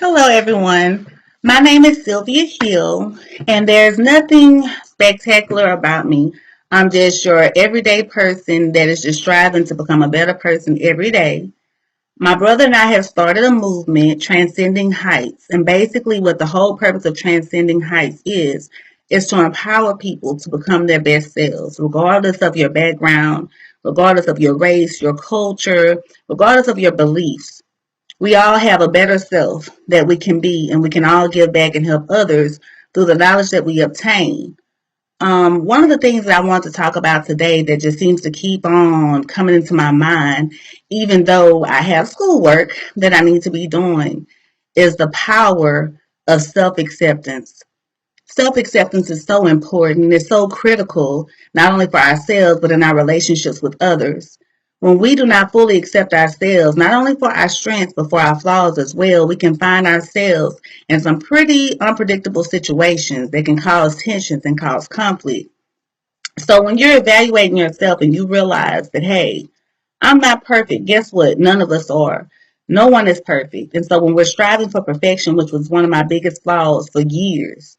Hello, everyone. My name is Sylvia Hill, and there's nothing spectacular about me. I'm just your everyday person that is just striving to become a better person every day. My brother and I have started a movement, Transcending Heights, and basically, what the whole purpose of Transcending Heights is to empower people to become their best selves, regardless of your background, regardless of your race, your culture, regardless of your beliefs. We all have a better self that we can be, and we can all give back and help others through the knowledge that we obtain. One of the things that I want to talk about today that just seems to keep on coming into my mind, even though I have schoolwork that I need to be doing, is the power of self acceptance. Self acceptance is so important. It's so critical, not only for ourselves, but in our relationships with others. When we do not fully accept ourselves, not only for our strengths, but for our flaws as well, we can find ourselves in some pretty unpredictable situations that can cause tensions and cause conflict. So when you're evaluating yourself and you realize that, hey, I'm not perfect, guess what? None of us are. No one is perfect. And so when we're striving for perfection, which was one of my biggest flaws for years,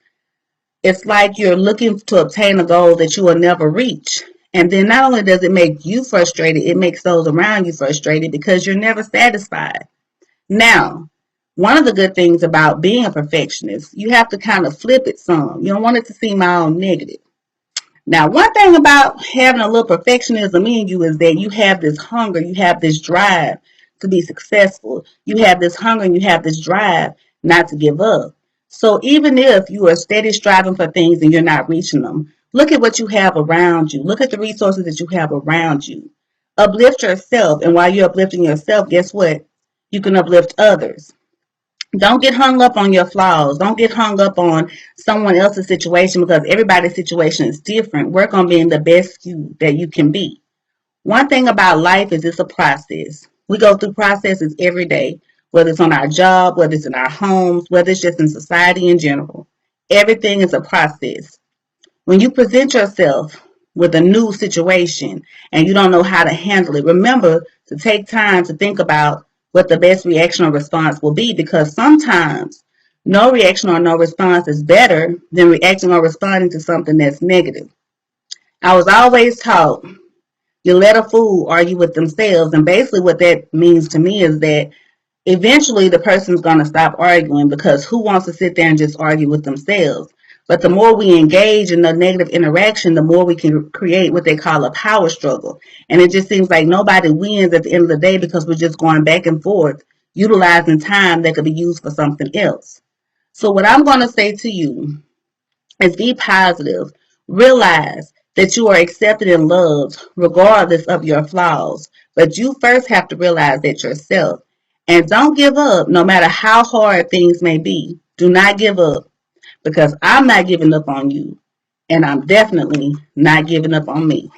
it's like you're looking to obtain a goal that you will never reach. And then not only does it make you frustrated, it makes those around you frustrated because you're never satisfied. Now, one of the good things about being a perfectionist, you have to kind of flip it some. You don't want it to seem all negative. Now, one thing about having a little perfectionism in you is that you have this hunger, you have this drive to be successful. You have this hunger and you have this drive not to give up. So even if you are steady striving for things and you're not reaching them, look at what you have around you. Look at the resources that you have around you. Uplift yourself. And while you're uplifting yourself, guess what? You can uplift others. Don't get hung up on your flaws. Don't get hung up on someone else's situation because everybody's situation is different. Work on being the best you that you can be. One thing about life is it's a process. We go through processes every day, whether it's on our job, whether it's in our homes, whether it's just in society in general. Everything is a process. When you present yourself with a new situation and you don't know how to handle it, remember to take time to think about what the best reaction or response will be because sometimes no reaction or no response is better than reacting or responding to something that's negative. I was always taught you let a fool argue with themselves, and basically what that means to me is that eventually the person's going to stop arguing because who wants to sit there and just argue with themselves? But the more we engage in the negative interaction, the more we can create what they call a power struggle. And it just seems like nobody wins at the end of the day because we're just going back and forth, utilizing time that could be used for something else. So, what I'm going to say to you is be positive. Realize that you are accepted and loved regardless of your flaws. But you first have to realize that yourself. And don't give up no matter how hard things may be. Do not give up because I'm not giving up on you. And I'm definitely not giving up on me.